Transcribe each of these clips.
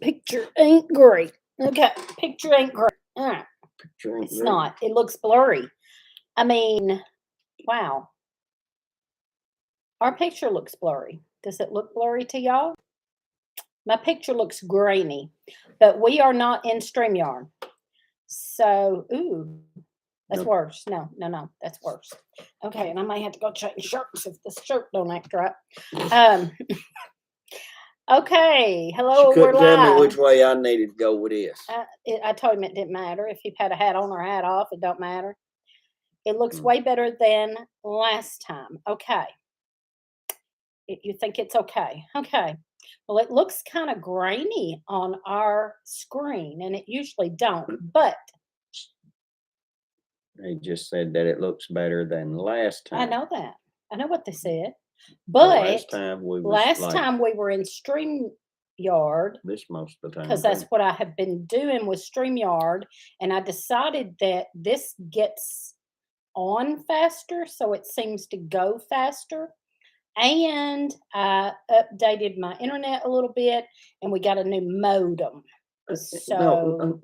picture ain't great. Okay, picture ain't great. Picture ain't It's great. not. It looks blurry. I mean, wow. Our picture looks blurry. Does it look blurry to y'all? My picture looks grainy, but we are not in StreamYard. So, ooh, that's Nope. worse. No, that's worse. Okay, and I may have to go change shirts if this shirt don't act right. Um, okay, She hello, we're couldn't tell me which live. way I needed to go with this. I told him it didn't matter. If he had a hat on or a hat off, it don't matter. It looks Hmm. way better than last time. Okay. You think it's okay? Okay. Well, it looks kind of grainy on our screen, and it usually don't. But They just said that it looks better than last I time. know that. I know what they said. Well, But last time we was last like time we were in StreamYard, this most of the time. because that's what I have been doing with StreamYard, and I decided that this gets on faster, so it seems to go faster. And I updated my internet a little bit, and we got a new modem. No, So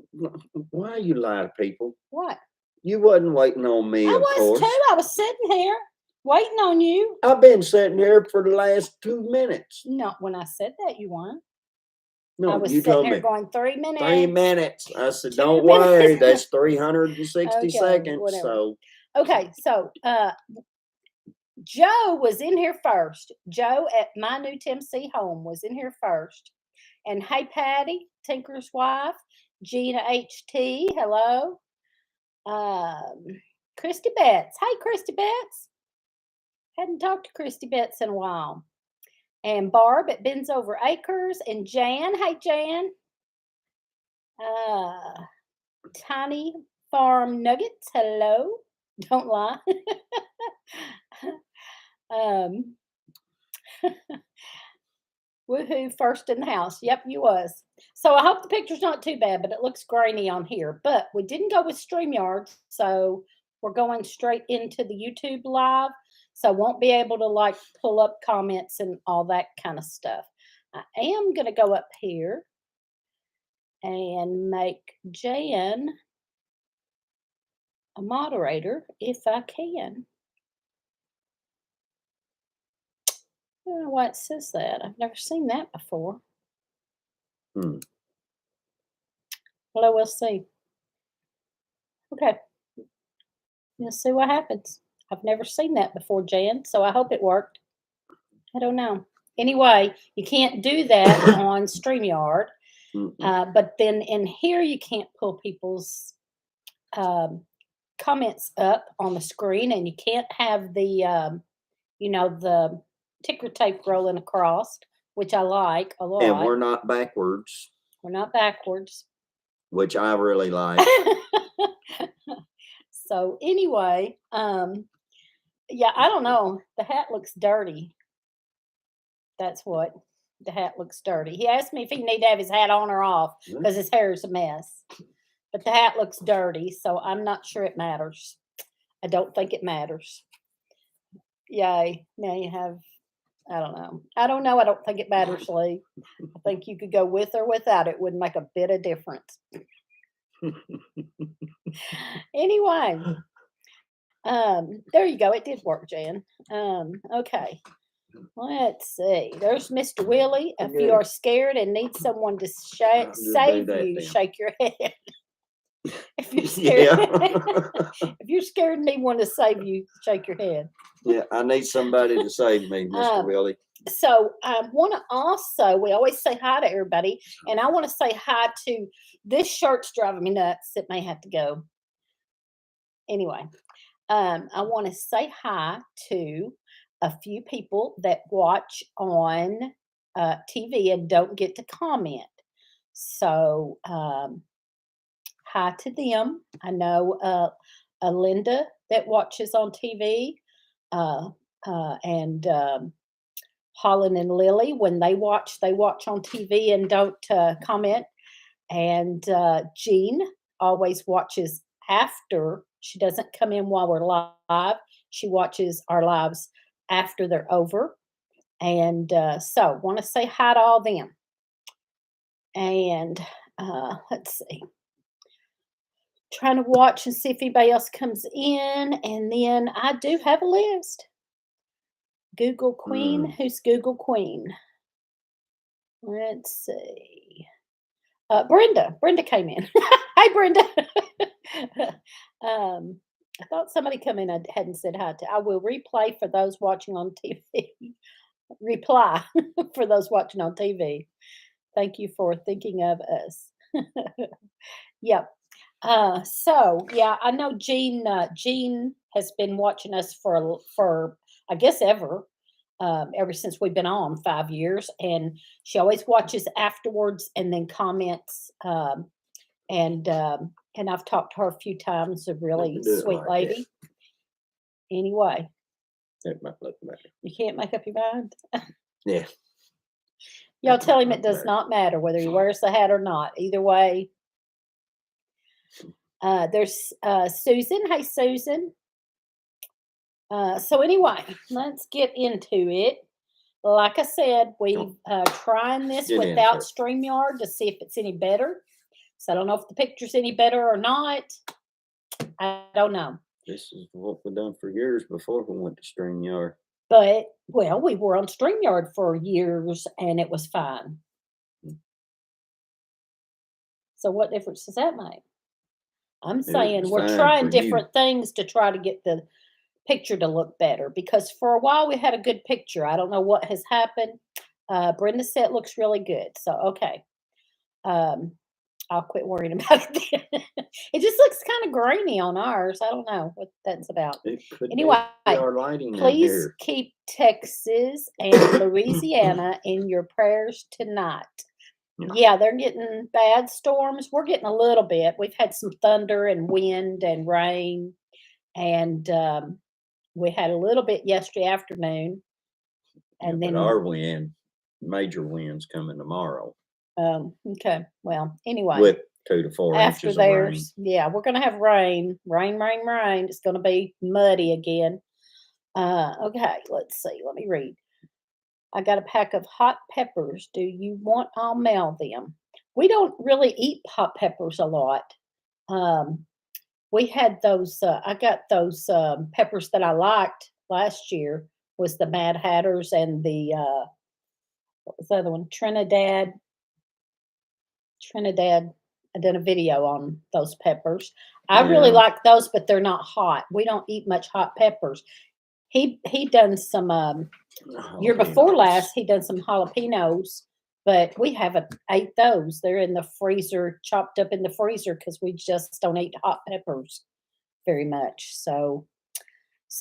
why you lie to people? what? You wasn't waiting on me, I of was course. too. I was sitting here waiting on you. I've been sitting here for the last 2 minutes. Not when I said that you weren't. I No, was you sitting told here me going 3 minutes. 3 minutes. I said, 2 don't worry, minutes. that's 360 Okay, seconds. whatever. So Okay, so Joe was in here first. Joe at my new Tennessee home was in here first. And hey, Patty, Tinker's wife, Gina HT, hello. Christy Betts. Hey, Christy Betts. Hadn't talked to Christy Betts in a while. And Barb at Ben's Over Acres. And Jan. Hey, Jan. Tiny Farm Nuggets. Hello. Don't lie. um, woohoo, first in the house. Yep, you was. So I hope the picture's not too bad, but it looks grainy on here. But we didn't go with StreamYard, so we're going straight into the YouTube live. So I won't be able to like pull up comments and all that kind of stuff. I am going to go up here and make Jan a moderator if I can. I don't know why it says that. I've never seen that before. hmm. Well, we'll see. Okay. We'll see what happens. I've never seen that before, Jan, so I hope it worked. I don't know. Anyway, you can't do that on StreamYard, but then in here you can't pull people's comments up on the screen, and you can't have the the ticker tape rolling across, which I like a lot. And we're not backwards. We're not backwards. Which I really like. So anyway, yeah, I don't know. The hat looks dirty. That's what. The hat looks dirty. He asked me if he need to have his hat on or off because his hair is a mess. But the hat looks dirty, so I'm not sure it matters. I don't think it matters. Yay. Now you have, I don't know. I don't think it matters, Lee. I think you could go with or without it. Wouldn't make a bit of difference. Anyway, there you go. It did work, Jan. Okay. Let's see. There's Mr. Willie. If you are scared and need someone to save you, shake your head. If you're scared, if you're scared and need one to save you, shake your head. Yeah, I need somebody to save me, Mr. Willie. So I want to also, we always say hi to everybody, and I want to say hi to, this shirt's driving me nuts. It may have to go. Anyway, I want to say hi to a few people that watch on TV and don't get to comment. So hi to them. I know a Linda that watches on TV, and Holland and Lily, when they watch on TV and don't comment. And Jean always watches after. She doesn't come in while we're live. She watches our lives after they're over. And so want to say hi to all them. And let's see. Trying to watch and see if anybody else comes in. And then I do have a list. Google Queen. Mm. Who's Google Queen? Let's see. Brenda. Brenda came in. Hi, Brenda. I thought somebody come in I hadn't said hi to. I will replay for those watching on TV. Reply for those watching on TV. Thank you for thinking of us. Yep. So yeah, I know Jean. Jean has been watching us for I guess ever since we've been on 5 years, and she always watches afterwards and then comments. And I've talked to her a few times. A really Do it sweet like lady. Anyway, It might look better. you can't make up your mind. Yeah. Y'all That tell might him it look does better. not matter whether he wears the hat or not. Either way. There's Susan. Hey, Susan. So anyway, let's get into it. Like I said, we've trying this Get in, without sir. StreamYard to see if it's any better. So I don't know if the picture's any better or not. I don't know. This is what we've done for years before we went to StreamYard. But well, we were on StreamYard for years and it was fine. So what difference does that make? I'm saying was we're fine trying for you. different things to try to get the picture to look better, because for a while we had a good picture. I don't know what has happened. Brenda said it looks really good. So okay. I'll quit worrying about it then. It just looks kind of grainy on ours. I don't know what that's about. It could Anyway, be our lighting in please here. keep Texas and Louisiana in your prayers tonight. Yeah. Yeah, they're getting bad storms. We're getting a little bit. We've had some thunder and wind and rain, and we had a little bit yesterday afternoon. And But then our major winds coming tomorrow okay, well, anyway, with 2 to 4 after inches of rain. theirs, yeah, we're gonna have rain. It's gonna be muddy again. Okay, let's see. Let me read. I got a pack of hot peppers. Do you want I'll mail them? We don't really eat hot peppers a lot. Um, we had those. I got those peppers that I liked last year. Was the Mad Hatters and the what was the other one? Trinidad. I did a video on those peppers. I really Yeah. like those, but they're not hot. We don't eat much hot peppers. He done some year before Jalapenos. last. He done some jalapenos, but we haven't ate those. They're in the freezer, chopped up in the freezer, because we just don't eat hot peppers very much. So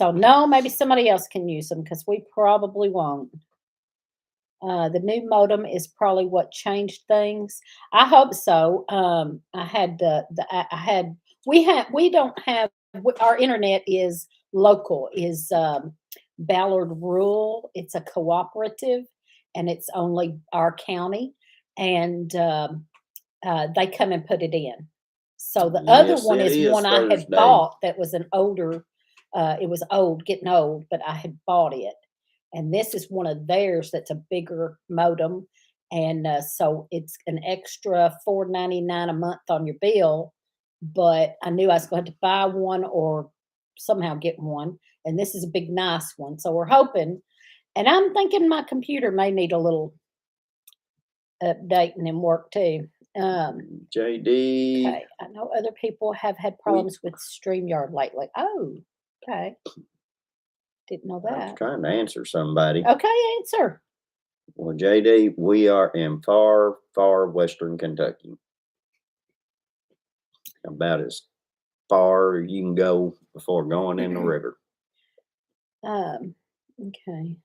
no, maybe somebody else can use them because we probably won't. The new modem is probably what changed things. I hope so. I had I had we don't have our internet is local, is Ballard Rural. It's a cooperative, and it's only our county, and they come and put it in. So the other Yes, one it is is one I had Thursday. bought that was an older. It was old, getting old, but I had bought it. And this is one of theirs that's a bigger modem, and so it's an extra $4.99 a month on your bill. But I knew I was going to buy one or somehow get one, and this is a big, nice one. So we're hoping, and I'm thinking my computer may need a little updating and work too. JD. Okay, I know other people have had problems with StreamYard lately. Oh, okay. Didn't know I was that. trying to answer somebody. Okay, answer. Well, JD, we are in far, far western Kentucky. About as far as you can go before going in the river. Okay.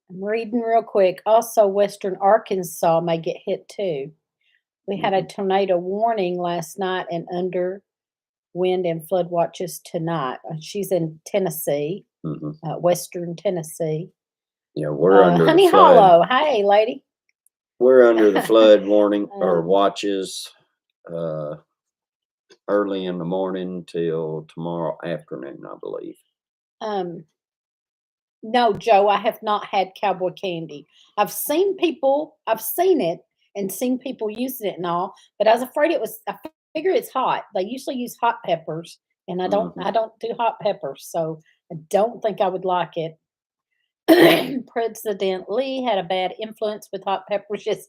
I'm reading real quick. Also, western Arkansas may get hit too. We had a tornado warning last night and under wind and flood watches tonight. She's in Tennessee, western Tennessee. Yeah, we're under Honey the flood. Hollow. Hey, lady. We're under the flood warning or watches early in the morning till tomorrow afternoon, I believe. No, Joe, I have not had cowboy candy. I've seen it and seen people using it and all, but I was afraid I figure it's hot. They usually use hot peppers, and Mhm. I don't do hot peppers, so I don't think I would like it. President Lee had a bad influence with hot peppers. Yes,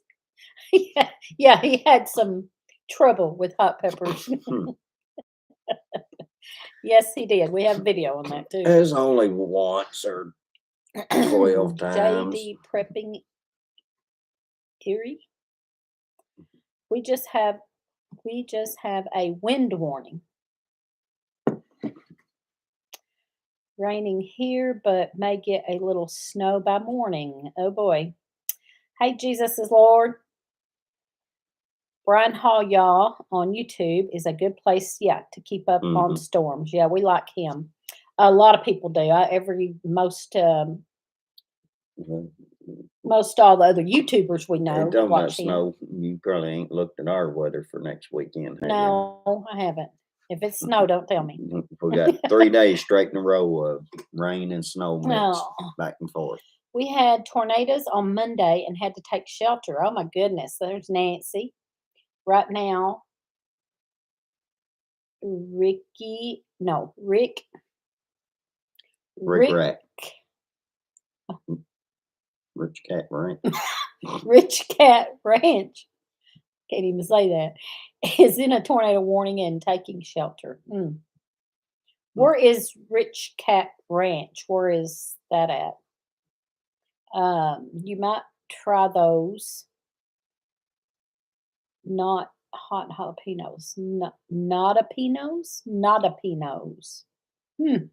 yeah, yeah, he had some trouble with hot peppers. Yes, he did. We have video on that too. It's only once or 12 times. JD prepping Erie. We just have we just have a wind warning. Raining here, but may get a little snow by morning. Oh boy. Hey, Jesus is Lord. Brian Hall, y'all, on YouTube is a good place, yeah, to keep up on Mhm. storms. Yeah, we like him. A lot of people do. Mhm. Most all the other YouTubers we Hey, know talking about watch him. snow, you probably ain't looked at our weather for next weekend, have you? No, I haven't. If it's snow, don't tell me. We got 3 days straight in a row of rain and snow mixed Oh, back and forth. we had tornadoes on Monday and had to take shelter. Oh my goodness. There's Nancy. Right now, Ricky, no, Rick Rick, Rack, Rich Cat Ranch. Rich Cat Ranch, can't even say that, is in a tornado warning and taking shelter. Where is Rich Cat Ranch? Where is that at? You might try those, not hot jalapenos, not a pinos, not a pinos. Hmm.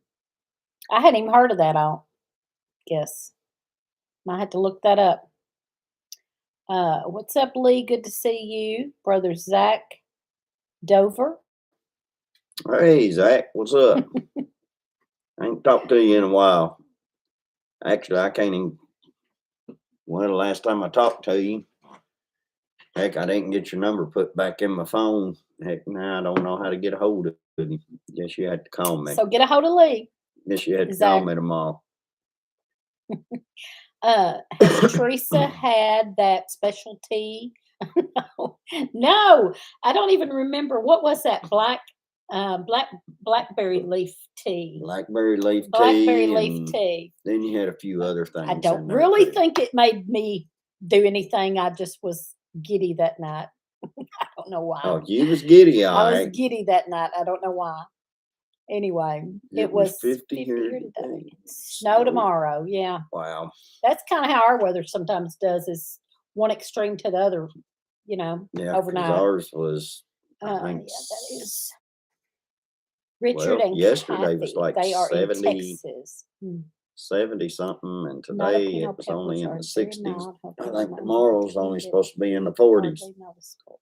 I hadn't even heard of that. I'll guess. Might have to look that up. What's up, Lee? Good to see you, brother Zach Dover. Hey, Zach, what's up? I ain't talked to you in a while. Actually, I can't even. Well, the last time I talked to you, heck, I didn't get your number put back in my phone. Heck, now I don't know how to get a hold of you. Guess you had to call me. So get a hold of Lee. Guess you had to call Zach. me tomorrow. Has Teresa had that special tea? No, no, I don't even remember. What was that? Blackberry leaf tea. Blackberry leaf Blackberry tea, leaf and tea. then you had a few other things I in don't there really too. think it made me do anything. I just was giddy that night. I don't know why. Oh, you was giddy, all I was right. giddy that night. I don't know why. Anyway, it was 50 50 here here today. today. Snow Snow. tomorrow. Yeah. Wow. That's kind of how our weather sometimes does, is one extreme to the other, Yeah, because overnight. ours was, I Yeah, think, that is Richard well, and yesterday was Kathy. like They are in 70, Texas. 70 something, and today Jalapeno it was only peppers in are the very 60s. mild. I However, think might tomorrow's not only eat it. supposed to be in the It's 40s. hardly noticeable.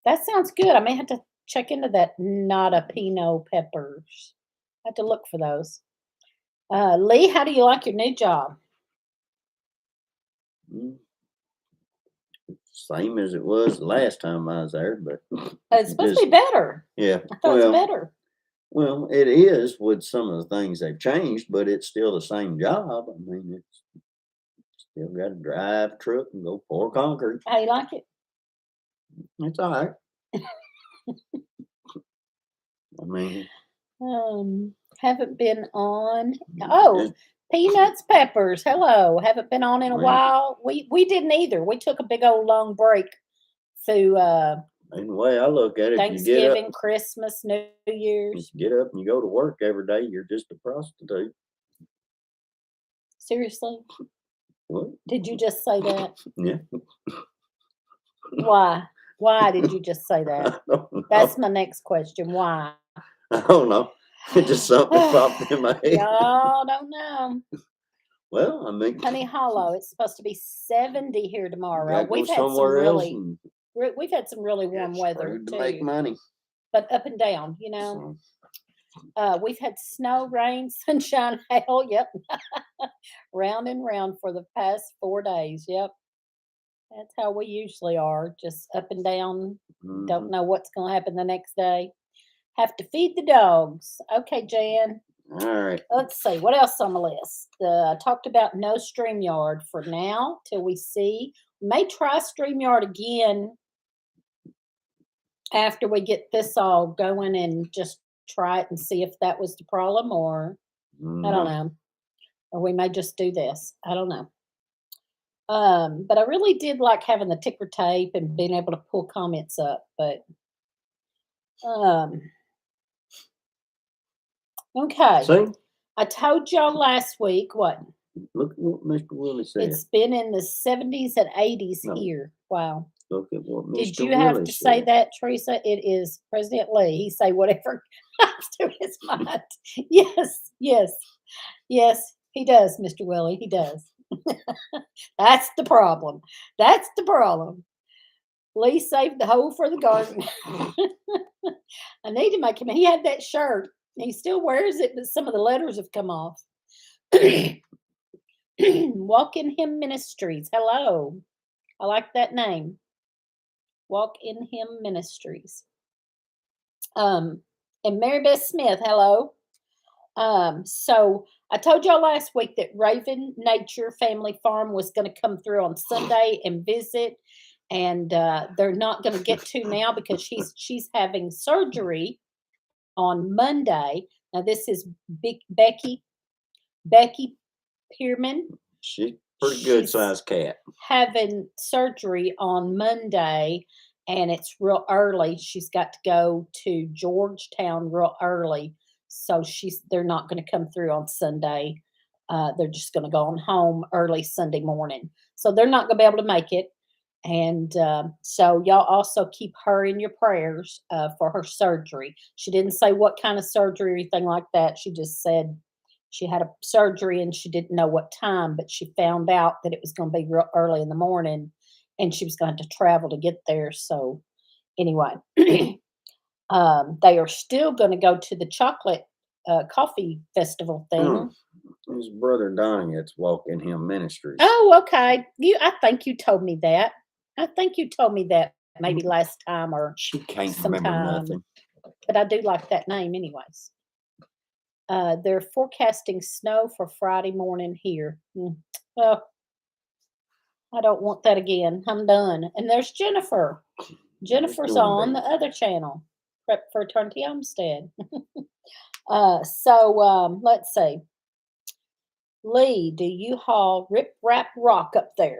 That sounds good. I may have to check into that nata pino peppers. I have to look for those. Lee, how do you like your new job? Mm, Same as it was the last time I was there, but It's supposed to just, be better. yeah, I thought it's better. well, it is with some of the things they've changed, but it's still the same job. I mean, it's still got to drive truck and go pour concrete. How you like it? It's all right. I mean, Haven't been on. Oh, it's, peanuts, peppers. Hello. Haven't been on in a well, while. We didn't either. We took a big old long break through and the way I look at it, if you Thanksgiving, Christmas, New Year's. get up and you go to work every day, you're just a prostitute. Seriously? What? Did you just say that? Yeah. Why? Why did you just say I that? don't know. That's my next question. Why? I don't know. It just something popped in my head. Y'all don't know. Well, I mean, Honey Hollow. It's supposed to be 70 here you tomorrow. gotta go We've had some somewhere else really and we've had some really get warm weather screwed to make too, money. but up and down. So, We've had snow, rain, sunshine, hail. Yep, round and round for the past 4 days. Yep, that's how we usually are. Just up and down. Don't mhm. know what's going to happen the next day. Have to feed the dogs. Okay, Jan. All right. Let's see, what else on the list? I talked about no StreamYard for now till we see. May try StreamYard again after we get this all going and just try it and see if that was the problem, or I don't No. know. Or we may just do this. I don't know. But I really did like having the ticker tape and being able to pull comments up. But um, okay. See, I told y'all last week what look at what Mr. Willie said. it's been in the 70s and 80s No. here. Wow. Look at what Mr. Did you Willie have to say said. that, Teresa? It is President Lee. He say whatever comes to his mind. Yes, yes, yes. He does, Mr. Willie. He does. That's the problem. That's the problem. Lee saved the hole for the garden. I need to make him. He had that shirt. He still wears it, but some of the letters have come off. Walk in Him Ministries. Hello. I like that name. Walk in Him Ministries. And Mary Beth Smith, hello. So I told y'all last week that Raven Nature Family Farm was going to come through on Sunday and visit, and they're not going to get to now because she's having surgery on Monday. Now this is Becky Pierman. She's pretty good She's sized cat. having surgery on Monday, and it's real early. She's got to go to Georgetown real early, so they're not going to come through on Sunday. They're just going to go on home early Sunday morning, so they're not going to be able to make it. And so y'all also keep her in your prayers for her surgery. She didn't say what kind of surgery or anything like that. She just said she had a surgery and she didn't know what time, but she found out that it was going to be real early in the morning and she was going to travel to get there. So anyway, they are still going to go to the chocolate coffee festival thing. His brother Donnie at Walk in Him Ministries. Oh, okay. I think you told me that. I think you told me that maybe last time or She can't remember sometime. nothing. But I do like that name anyways. They're forecasting snow for Friday morning here. Well, I don't want that again. I'm done. And there's Jennifer. Jennifer's doing on the better. other channel, Prep for Eternity Homestead. So let's see. Lee, do you haul Rip Rap Rock up there?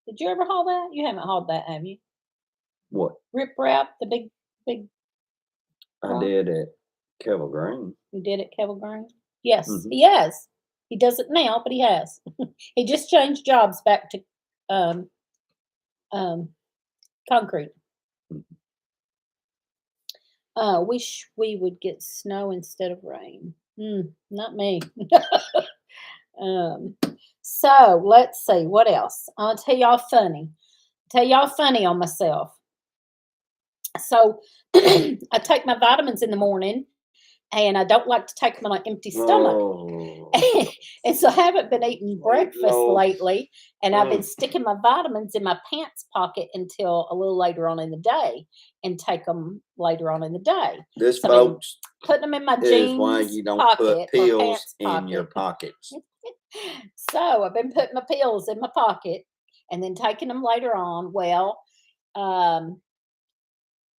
Did you ever haul that? You haven't hauled that, have you? What? Rip Rap, the big. I did at Kevel Green. You did at Kevel Green? Yes, Mhm. he has. He does it now, but he has. He just changed jobs back to concrete. Wish we would get snow instead of rain. Not me. So let's see what else. I'll tell y'all funny. On myself. So I take my vitamins in the morning, and I don't like to take them on an empty stomach. Oh, And so I haven't been eating breakfast Lord. lately, and I've been sticking my vitamins in my pants pocket until a little later on in the day, and take them later on in the day. this, So I've been folks, putting them in my is jeans why you don't pocket put or pills pants in your pocket. pockets. So I've been putting my pills in my pocket and then taking them later on. Well,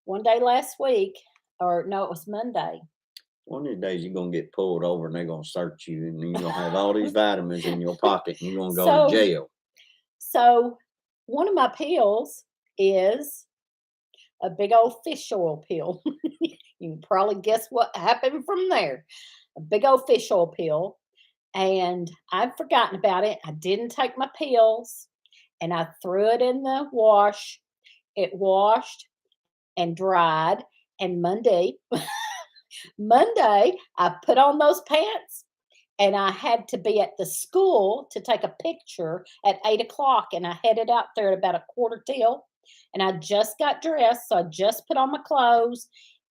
one day last week, or no, it was Monday. One of these days you're gonna get pulled over and they're gonna search you, and you're gonna have all these vitamins in your pocket, and you're gonna go to jail. So one of my pills is a big old fish oil pill. You can probably guess what happened from there. A big old fish oil pill. And I'd forgotten about it. I didn't take my pills, and I threw it in the wash. It washed and dried. And Monday, I put on those pants, and I had to be at the school to take a picture at 8:00. And I headed out there at about 8:45. And I just got dressed, so I just put on my clothes.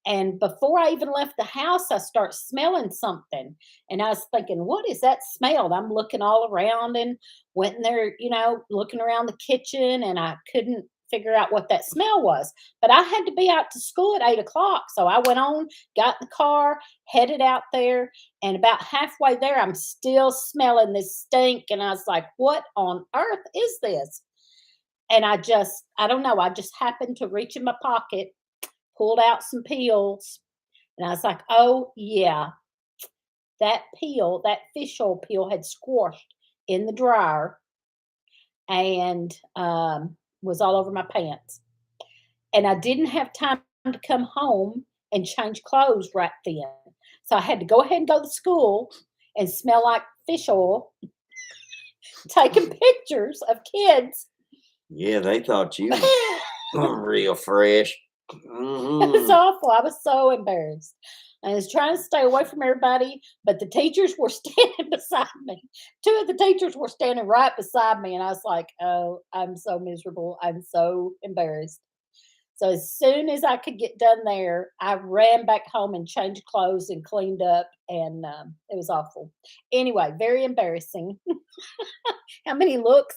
And before I even left the house, I start smelling something. And I was thinking, what is that smell? And I'm looking all around and went in there, looking around the kitchen, and I couldn't figure out what that smell was. But I had to be out to school at 8 o'clock. So I went on, got in the car, headed out there. And about halfway there, I'm still smelling this stink. And I was like, what on earth is this? And I don't know, I just happened to reach in my pocket, pulled out some peels. And I was like, oh, yeah, that fish oil peel had squashed in the dryer and was all over my pants. And I didn't have time to come home and change clothes right then. So I had to go ahead and go to school and smell like fish oil, taking pictures of kids. Yeah, they thought you were real fresh. It was awful. I was so embarrassed. I was trying to stay away from everybody, but the teachers were standing beside me. 2 of the teachers were standing right beside me, and I was like, oh, I'm so miserable. I'm so embarrassed. So as soon as I could get done there, I ran back home and changed clothes and cleaned up, and it was awful. Anyway, very embarrassing. How many looks?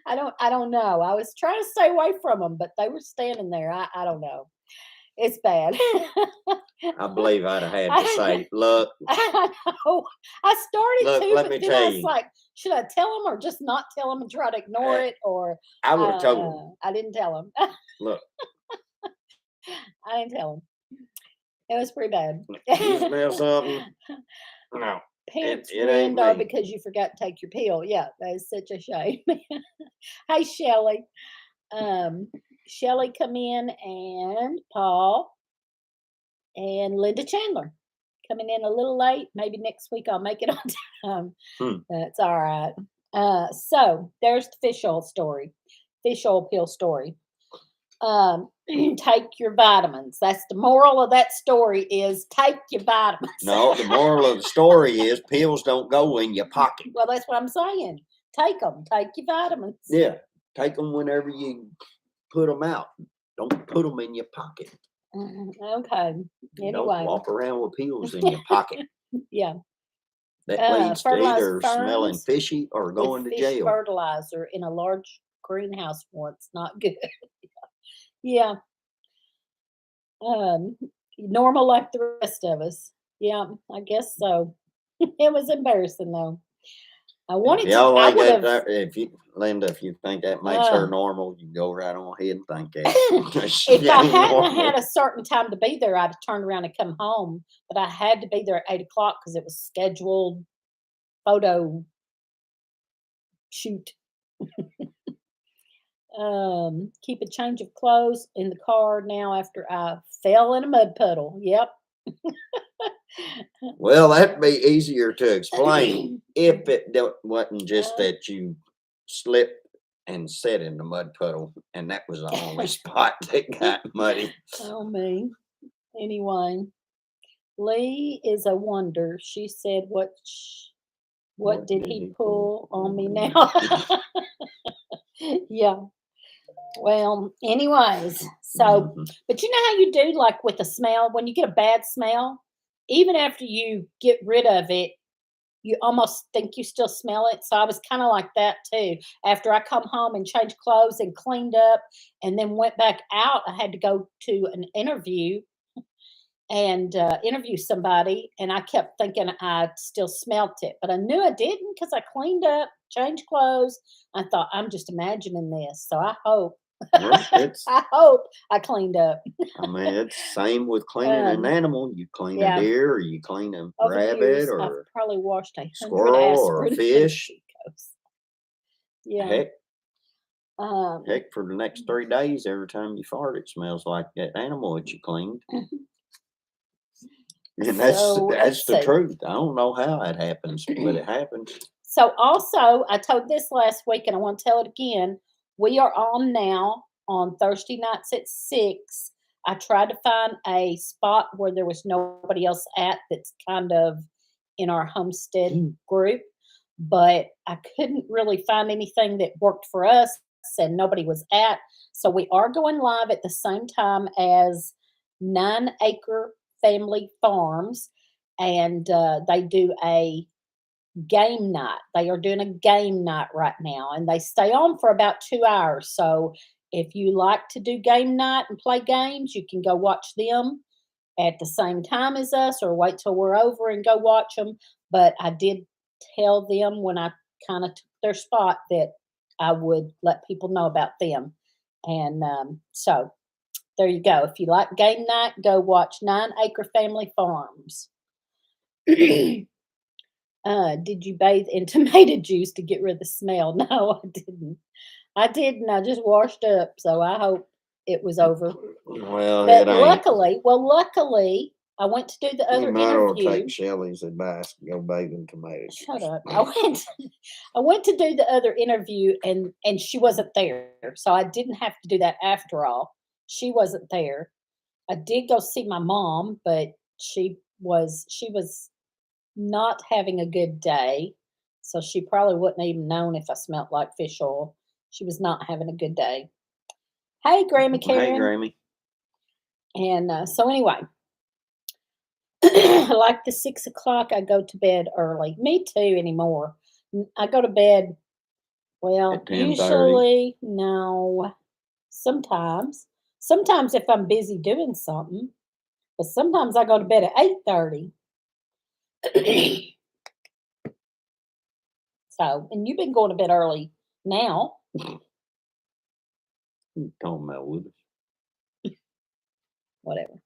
I don't know. I was trying to stay away from them, but they were standing there. I don't know. It's bad. I believe I'd have had to say, look. I know. I started Look, to, let but me then tell I was you. like, should I tell them or just not tell them and try to ignore it? Or I would have told them. I didn't tell them. Look, I didn't tell them. It was pretty bad. you smell something? No. Pants it ruined ain't are me. because you forgot to take your pill. Yeah, that is such a shame. Hey, Shelley. Shelley come in, and Paul and Linda Chandler coming in a little late. Maybe next week I'll make it on time. That's all right. So there's the fish oil story, fish oil pill story. Take your vitamins. That's the moral of that story is take your vitamins. No, the moral of the story is pills don't go in your pocket. Well, that's what I'm saying. Take them. Take your vitamins. Yeah, take them whenever you put them out. Don't put them in your pocket. Okay. Anyway. Don't walk around with pills in your pocket. Yeah. That leads to either fertilized smelling ferns fishy or going to fish jail. fertilizer in a large greenhouse once. Not good. Yeah. Normal like the rest of us. Yeah, I guess so. It was embarrassing though. I wanted If y'all to. I like would that, have. Linda, if you think that makes her normal, you go right on ahead and think that. If I hadn't had a certain time to be there, I'd have turned around and come home. But I had to be there at 8 o'clock because it was scheduled photo shoot. Keep a change of clothes in the car now after I fell in a mud puddle. Yep. Well, that'd be easier to explain if it wasn't just that you slipped and sat in the mud puddle, and that was the only spot that got muddy. Oh, me. Anyway, Lee is a wonder. She said, what did he pull on me now? Yeah. Well, anyways, so, but you know how you do like with a smell, when you get a bad smell, even after you get rid of it, you almost think you still smell it. So I was kind of like that too. After I come home and changed clothes and cleaned up and then went back out, I had to go to an interview and interview somebody. And I kept thinking I still smelt it, but I knew I didn't because I cleaned up, changed clothes. I thought, I'm just imagining this. So I hope. Well, I hope I cleaned up. I mean, it's the same with cleaning an animal. You clean a deer, or you clean a rabbit, years, or I've probably washed 100 squirrel, or a aspirin fish. Yeah. Heck, for the next 3 days, every time you fart, it smells like that animal that you cleaned. And that's the truth. I don't know how it happens, but it happens. So also, I told this last week, and I want to tell it again. We are on now on Thursday nights at 6. I tried to find a spot where there was nobody else at that's kind of in our homestead group, but I couldn't really find anything that worked for us, and nobody was at. So we are going live at the same time as 9 Acre Family Farms, and they do a game night. They are doing a game night right now, and they stay on for about 2 hours. So if you like to do game night and play games, you can go watch them at the same time as us or wait till we're over and go watch them. But I did tell them when I kind of took their spot that I would let people know about them. And so there you go. If you like game night, go watch 9 Acre Family Farms. Did you bathe in tomato juice to get rid of the smell? No, I didn't. I didn't. I just washed up. So I hope it was over. Well, But it ain't. luckily, I went to do the other You might as well interview. take Shelley's advice and go bathe in tomatoes. Shut up. I went to do the other interview and she wasn't there. So I didn't have to do that after all. She wasn't there. I did go see my mom, but she was not having a good day. So she probably wouldn't even known if I smelled like fish oil. She was not having a good day. Hey, Grammy Karen. Hey, Grammy. And so anyway, like the 6 o'clock, I go to bed early. Me too anymore. I go to bed, well, At 10:30. usually, no, sometimes. Sometimes if I'm busy doing something, but sometimes I go to bed at 8:30. So, and you've been going to bed early now. You talking about with us? Whatever.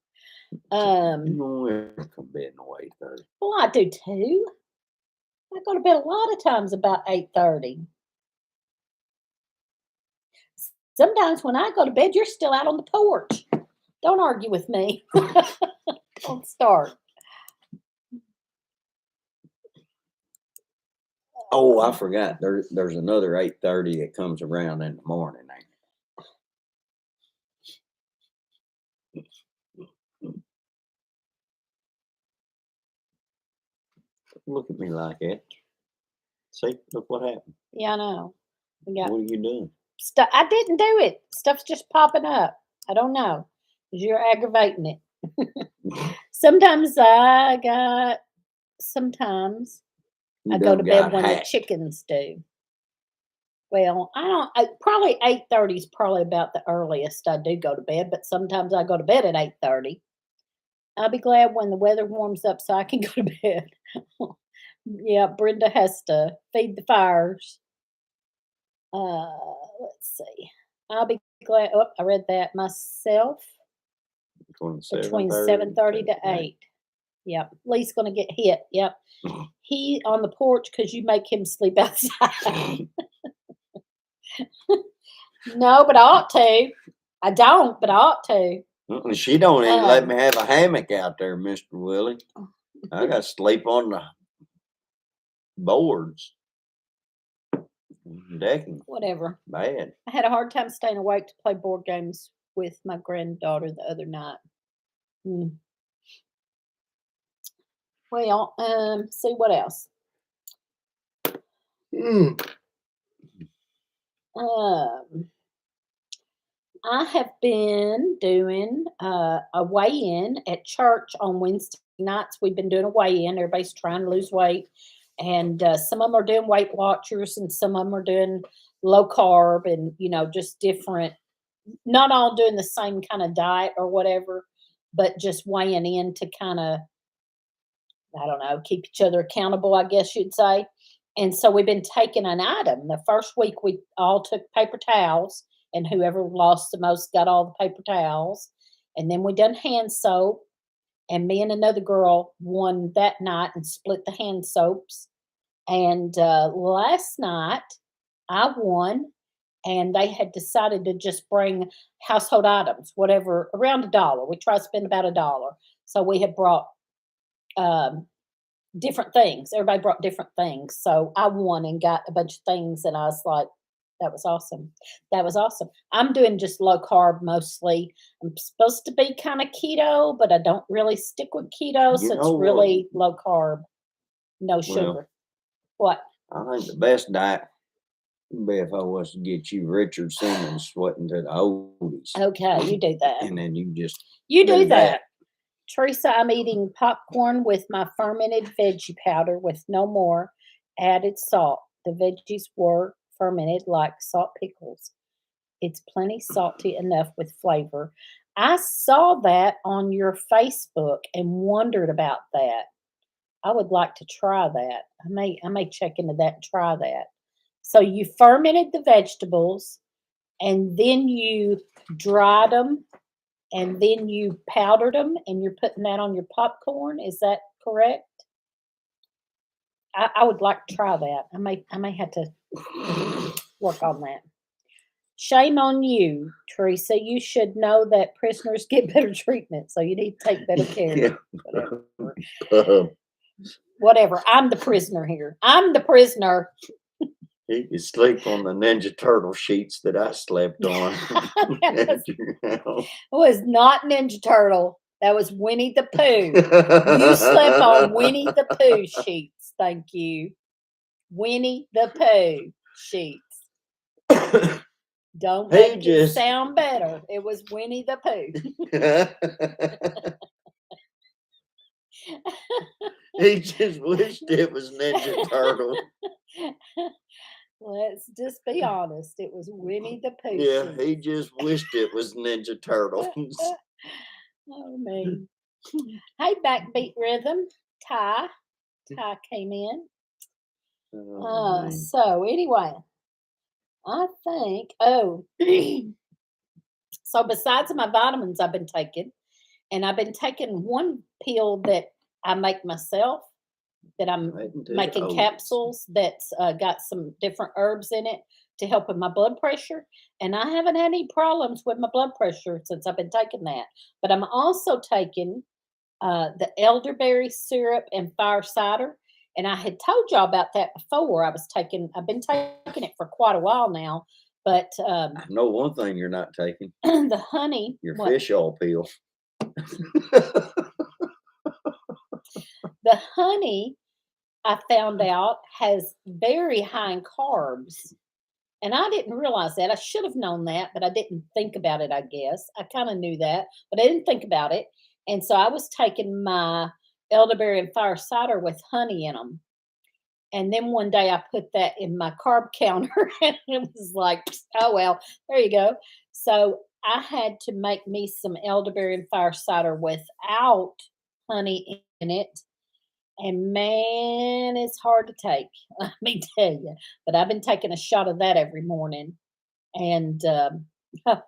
You don't ever come to bed no 8:30. Well, I do too. I go to bed a lot of times about 8:30. Sometimes when I go to bed, you're still out on the porch. Don't argue with me. Don't start. Oh, I forgot. There's another 8:30 that comes around in the morning. Ain't it? Look at me like that. See, look what happened. Yeah, I know. We got What are you doing? stuff. I didn't do it. Stuff's just popping up. I don't know. 'Cause you're aggravating it. Sometimes I You go to done bed got when the hacked. chickens do. Well, probably 8:30 is probably about the earliest I do go to bed, but sometimes I go to bed at 8:30. I'll be glad when the weather warms up so I can go to bed. Yeah, Brenda has to feed the fires. Let's see. I'll be glad. Oh, I read that myself. Between 7:30 to 8. Yep. Lee's gonna get hit. Yep. He on the porch because you make him sleep outside. No, but I ought to. I don't, but I ought to. She don't even let me have a hammock out there, Mr. Willie. Oh. I got to sleep on the boards. Decking. Whatever. Bad. I had a hard time staying awake to play board games with my granddaughter the other night. Well, see what else. I have been doing a weigh-in at church on Wednesday nights. We've been doing a weigh-in. Everybody's trying to lose weight, and some of them are doing Weight Watchers, and some of them are doing low carb, and just different. Not all doing the same kind of diet or whatever, but just weighing in to kind of, I don't know, keep each other accountable, I guess you'd say. And so we've been taking an item. The first week we all took paper towels, and whoever lost the most got all the paper towels. And then we done hand soap, and me and another girl won that night and split the hand soaps. And last night I won, and they had decided to just bring household items, whatever, around $1. We try to spend about $1. So we had brought different things. Everybody brought different things. So I won and got a bunch of things, and I was like, that was awesome. That was awesome. I'm doing just low carb mostly. I'm supposed to be kind of keto, but I don't really stick with keto, so it's really low carb, no sugar. What? I think the best diet would be if I was to get you Richard Simmons sweating to the oldies. Okay, you do that. And then you do that. Teresa, I'm eating popcorn with my fermented veggie powder with no more. added salt. The veggies were fermented like salt pickles. It's plenty salty enough with flavor. I saw that on your Facebook and wondered about that. I would like to try that. I may check into that and try that. So you fermented the vegetables and then you dried them and then you powdered them and you're putting that on your popcorn. Is that correct? I would like to try that. I may have to work on that. Shame on you, Teresa. You should know that prisoners get better treatment, so you need to take better care. Yeah. Whatever. Whatever. I'm the prisoner here. I'm the prisoner. He could sleep on the Ninja Turtle sheets that I slept on. It was not Ninja Turtle. That was Winnie the Pooh. You slept on Winnie the Pooh sheets. Thank you. Winnie the Pooh sheets. Don't make it sound better. It was Winnie the Pooh. He just wished it was Ninja Turtle. Let's just be honest. It was Winnie the Pooh. Yeah, he just wished it was Ninja Turtles. Oh, man. Hey, Backbeat Rhythm. Ty came in. So, anyway, I think, so besides my vitamins I've been taking, and I've been taking one pill that I make myself, that I'm making capsules that's got some different herbs in it to help with my blood pressure. And I haven't had any problems with my blood pressure since I've been taking that. But I'm also taking the elderberry syrup and fire cider. And I had told y'all about that before. I've been taking it for quite a while now. But I know one thing you're not taking. The honey. Your fish oil pill. The honey, I found out, has very high in carbs. And I didn't realize that. I should have known that, but I didn't think about it, I guess. I kind of knew that, but I didn't think about it. And so I was taking my elderberry and fire cider with honey in them. And then one day I put that in my carb counter and it was like, oh, well, there you go. So I had to make me some elderberry and fire cider without honey in it. And man, it's hard to take, let me tell you. But I've been taking a shot of that every morning. And it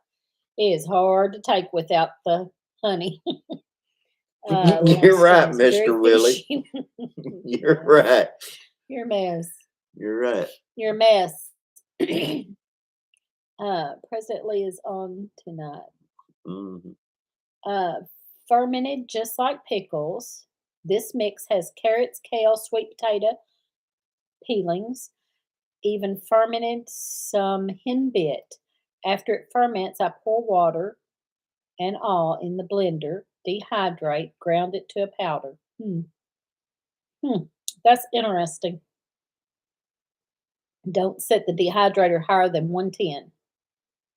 is hard to take without the honey. You're right, Mr. Willie. You're right. You're a mess. You're right. You're a mess. President Lee is on tonight. Mm-hmm. Fermented just like pickles. This mix has carrots, kale, sweet potato peelings, even fermented some henbit. After it ferments, I pour water and all in the blender, dehydrate, ground it to a powder. That's interesting. Don't set the dehydrator higher than 110.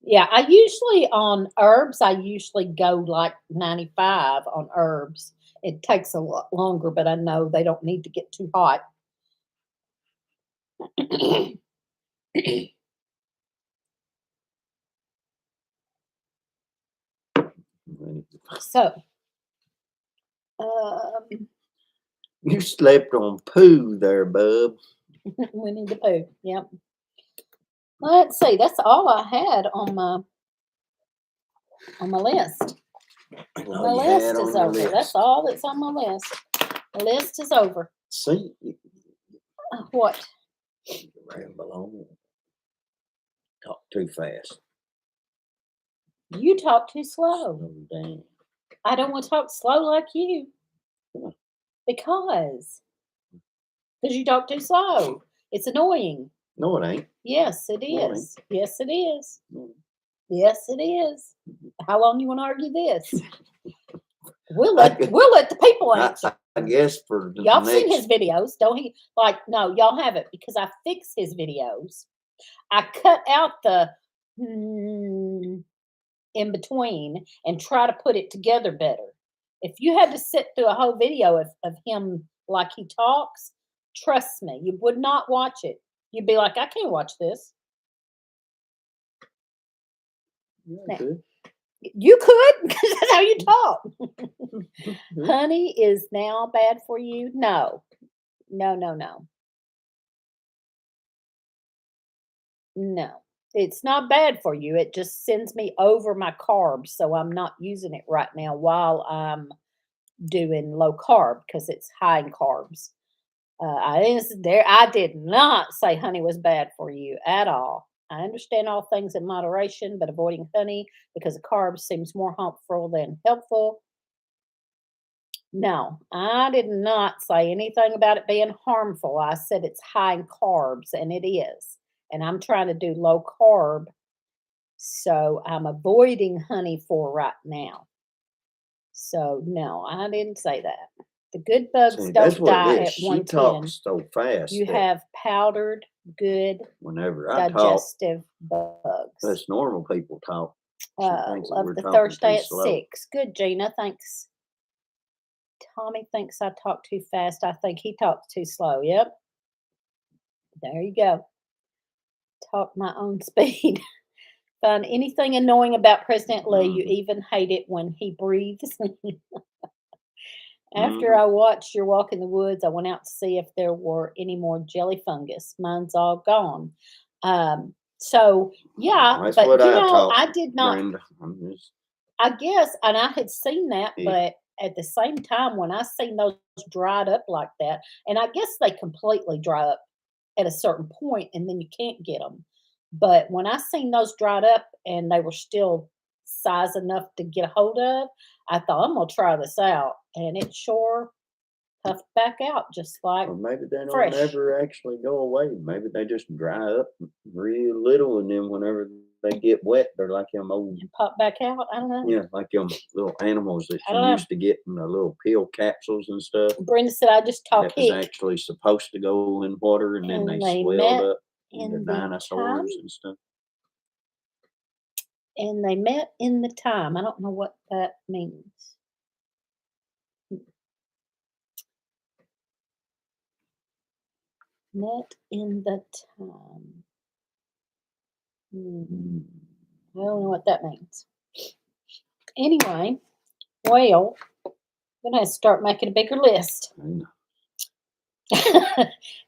Yeah, I usually on herbs, I usually go like 95 on herbs. It takes a lot longer, but I know they don't need to get too hot. So, you slept on poo there, bub. Winnie the Pooh. Yep. Let's see. That's all I had on my list. My list is over. That's all that's on my list. The list is over. See? What? Ramble on. Talk too fast. You talk too slow. Oh, dang. I don't want to talk slow like you. Why? Because you talk too slow. It's annoying. No, it ain't. Yes, it No, it is. Yes, it is. No. Yes, it is. How long you want to argue this? We'll let the people answer. I guess for the y'all seen his videos, don't he? Like, no, y'all haven't, because I fix his videos. I cut out the in between and try to put it together better. If you had to sit through a whole video of him like he talks, Trust me, you would not watch it. You'd be like, I can't watch this. Yeah, Now, good. you could, because that's how you talk. Mhm. Honey is now bad for you? No. No, no, no. No. It's not bad for you. It just sends me over my carbs, so I'm not using it right now while I'm doing low carb because it's high in carbs. I did not say honey was bad for you at all. I understand all things in moderation, but avoiding honey because of carbs seems more harmful than helpful. No, I did not say anything about it being harmful. I said it's high in carbs, and it is. And I'm trying to do low carb, so I'm avoiding honey for right now. So, no, I didn't say that. The good bugs See, that's don't what it die is. at She 110. talks so fast You that have powdered, good whenever I talk, digestive bugs. us normal people talk. She thinks that Love we're the talking Thursday too at slow. 6. Good, Gina. Thanks. Tommy thinks I talk too fast. I think he talks too slow. Yep. There you go. Talk my own speed. Find anything annoying about President Lee. You Mhm. even hate it when he breathes. After Mhm. I watched your walk in the woods, I went out to see if there were any more jelly fungus. Mine's all gone. So yeah, That's but what you I know, taught I did not. Brenda. I'm just I guess, and I had seen that, yeah. but at the same time, when I seen those dried up like that, and I guess they completely dry up at a certain point, and then you can't get them. But when I seen those dried up and they were still size enough to get a hold of, I thought I'm gonna try this out, and it sure puffed back out just like Or maybe they don't fresh never actually go away. Maybe they just dry up real little, and then whenever they get wet, they're like them old, and pop back out. I don't know. yeah, like them little animals that I you don't know. used to get in the little pill capsules and stuff. Brenda said I just talk That was hick, actually supposed to go in water, and then they and they swelled met up into in the time. dinosaurs and stuff. And they met in the time. I don't know what that means. Met in the time. Mm. I don't know what that means. Anyway, well, I'm gonna have to start making a bigger list. I know.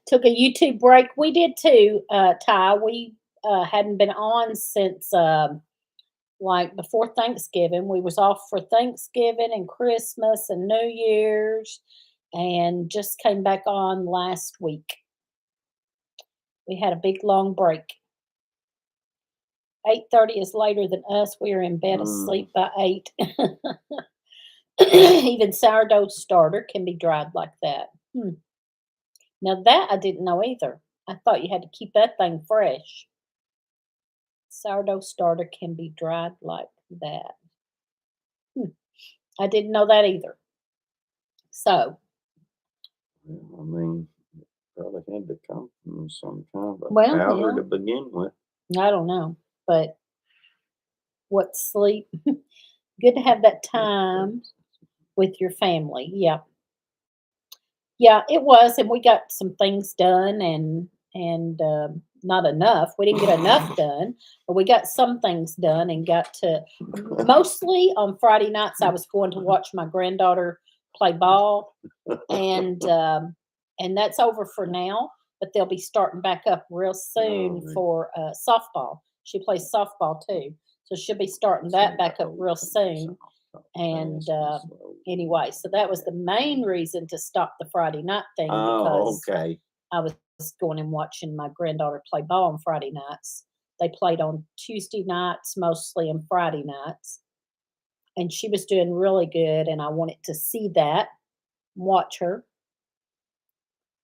Took a YouTube break. We did too, Ty. We hadn't been on since like before Thanksgiving. We was off for Thanksgiving and Christmas and New Year's, and just came back on last week. We had a big long break. 8:30 is later than us. We are in bed Mm. asleep by 8. Even sourdough starter can be dried like that. Now that I didn't know either. I thought you had to keep that thing fresh. Sourdough starter can be dried like that. Hmm. I didn't know that either. So, Well, I mean, probably had to come from some kind of a well, powder yeah, to begin with. I don't know. But what sleep? Good to have that Yeah, time with your family. Yeah. Yeah, it was, and we got some things done, and not enough. We didn't get enough done, but we got some things done and got to mostly on Friday nights. I was going to watch my granddaughter play ball, and that's over for now. But they'll be starting back up real Oh, soon for softball. She plays softball too, so she'll be starting that back up real soon. And anyway, so that was the main reason to stop the Friday night thing oh, because okay. I was going and watching my granddaughter play ball on Friday nights. They played on Tuesday nights mostly and Friday nights. And she was doing really good, and I wanted to see that, watch her.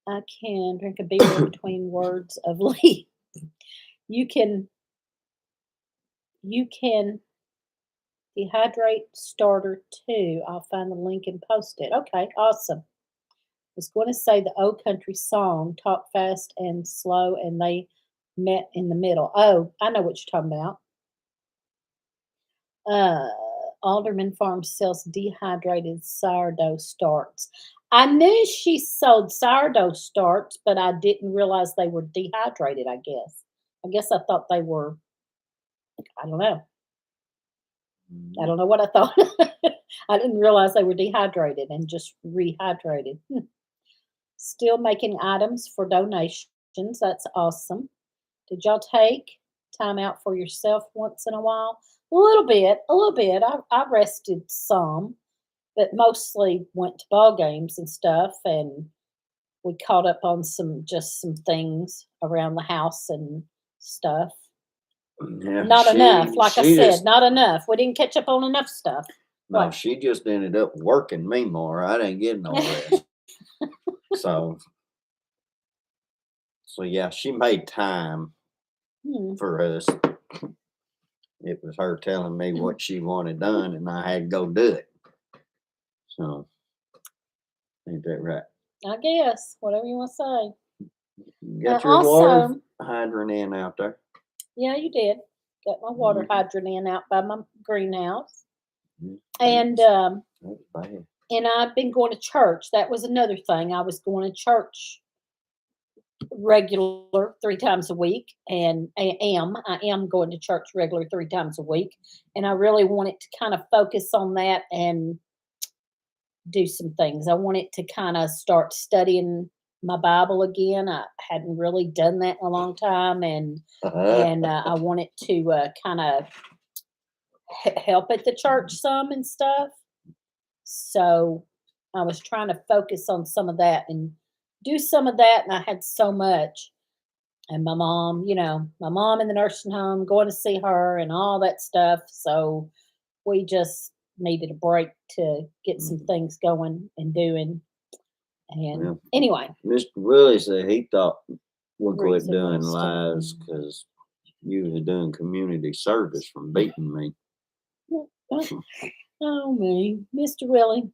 I can drink a beer between words of Lee. You can you can dehydrate starter too. I'll find the link and post it. Okay, awesome. Was going to say the old country song, talk fast and slow, and they met in the middle. Oh, I know what you're talking about. Uh, Alderman Farm sells dehydrated sourdough starts. I knew she sold sourdough starts, but I didn't realize they were dehydrated, I guess. I guess I thought they were, I don't know. I Mhm. don't know what I thought. I didn't realize they were dehydrated and just rehydrated. Still making items for donations. That's awesome. Did y'all take time out for yourself once in a while? A little bit, a little bit. I rested some, but mostly went to ball games and stuff, and we caught up on some things around the house and stuff. Yeah, Not enough, like I she said, just not enough. We didn't catch up on enough stuff. no, What? she just ended up working me more. I didn't get no rest. So yeah, she made time Hmm. for us. It was her telling me what she wanted done, and I had to go do it. So ain't that right? I guess whatever you want to say. You got your water Also, hydrant in out there. yeah, you did. Got my water Mhm. hydrant in out by my greenhouse, Mhm. and That's bad. I've been going to church. That was another thing. I was going to church regular 3 times a week, and I am going to church regular 3 times a week, and I really wanted to kind of focus on that and do some things. I wanted to kind of start studying my Bible again. I hadn't really done that in a long time, and I wanted to kind of help at the church some and stuff. So I was trying to focus on some of that and do some of that, and I had so much. And my mom, my mom in the nursing home, going to see her and all that stuff. So we just needed a break to get some Mhm. things going and doing. And Well, anyway, Mr. Willie said he thought we quit reason doing was to. lives because you was doing community service from beating me. Oh, me, Mr. Willie.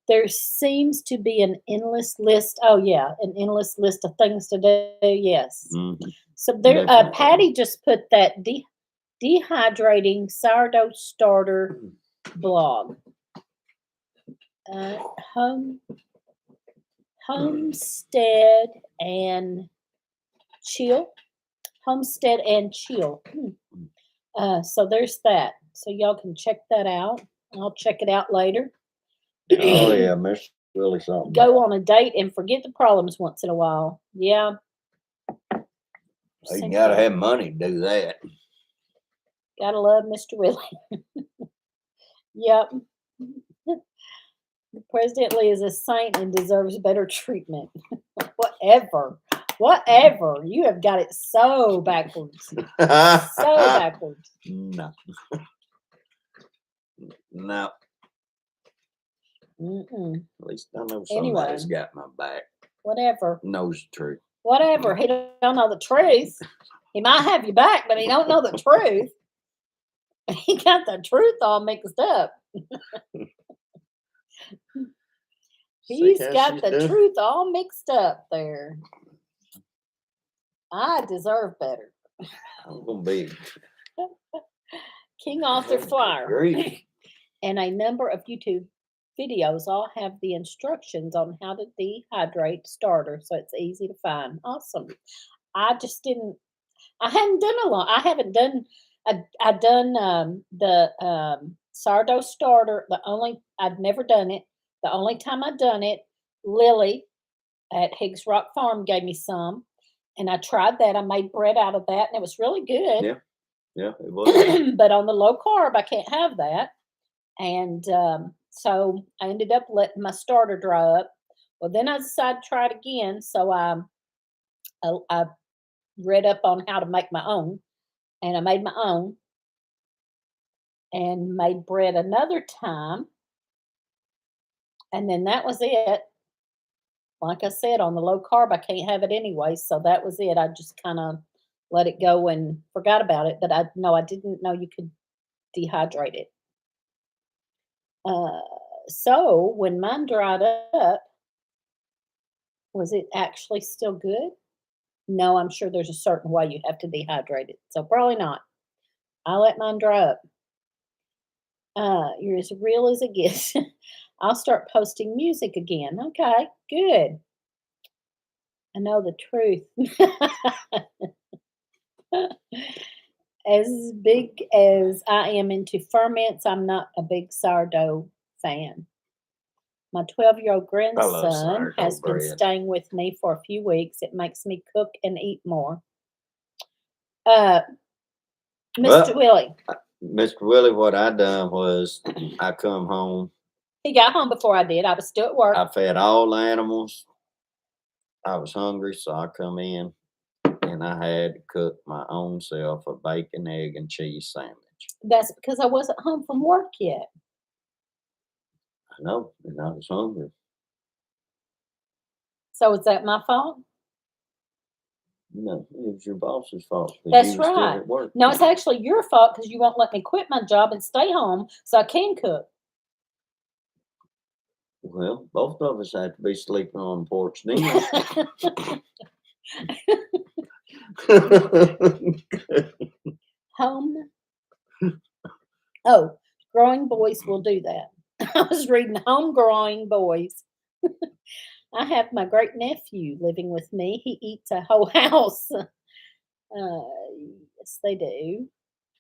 There seems to be an endless list. Oh, yeah, an endless list of things to do. Yes. Mhm. So there, Definitely. Patty just put that dehydrating sourdough starter blog. Uh, home, homestead and chill. Homestead and chill. So there's that. So y'all can check that out. I'll check it out later. Oh yeah, Mr. Willie something Go else. on a date and forget the problems once in a while. Yeah. You gotta Simply have money to do that. gotta love Mr. Willie. Yep. President Lee is a saint and deserves better treatment. Whatever. Whatever. You have got it so backwards. So backwards. No, no. Mm-mm. At least I know Anyway, somebody's got my back. whatever. Knows the truth. Whatever. He don't know the truth. He might have your back, but he don't know the truth. He got the truth all mixed up. See He's how got she's the doing? truth all mixed up there. I deserve better. I'm gonna be. King Author Good Flyer. grief. And a number of YouTube videos all have the instructions on how to dehydrate starter, so it's easy to find. Awesome. I just didn't. I hadn't done a lot. I haven't done. I done the sourdough starter. I'd never done it. The only time I'd done it, Lily at Higgs Rock Farm gave me some, and I tried that. I made bread out of that, and it was really good. Yeah, yeah, it was. But on the low carb, I can't have that. And so I ended up letting my starter dry up. Well, then I decided to try it again. So I read up on how to make my own, and I made my own and made bread another time. And then that was it. Like I said, on the low carb, I can't have it anyway. So that was it. I just kind of let it go and forgot about it. But I didn't know you could dehydrate it. Uh, so when mine dried up, was it actually still good? No, I'm sure there's a certain way you have to dehydrate it. So probably not. I let mine dry up. You're as real as it gets. I'll start posting music again. Okay, good. I know the truth. As big as I am into ferments, I'm not a big sourdough fan. My 12-year-old I love grandson has sourdough been bread. staying with me for a few weeks. It makes me cook and eat more. Uh, Mr. Well, Willie, Mr. Willie, what I done was I come home, he got home before I did. I was still at work. I fed all the animals. I was hungry, so I come in and I had to cook my own self a bacon, egg, and cheese sandwich. That's because I wasn't home from work yet. I know, and I was hungry. So is that my fault? No, it was your boss's fault because That's you were still right. at work. No, it's actually your fault because you won't let me quit my job and stay home so I can cook. Well, both of us had to be sleeping on the porch then. Home. Oh, growing boys will do that. I was reading Home Growing Boys. I have my great nephew living with me. He eats a whole house. Yes, they do.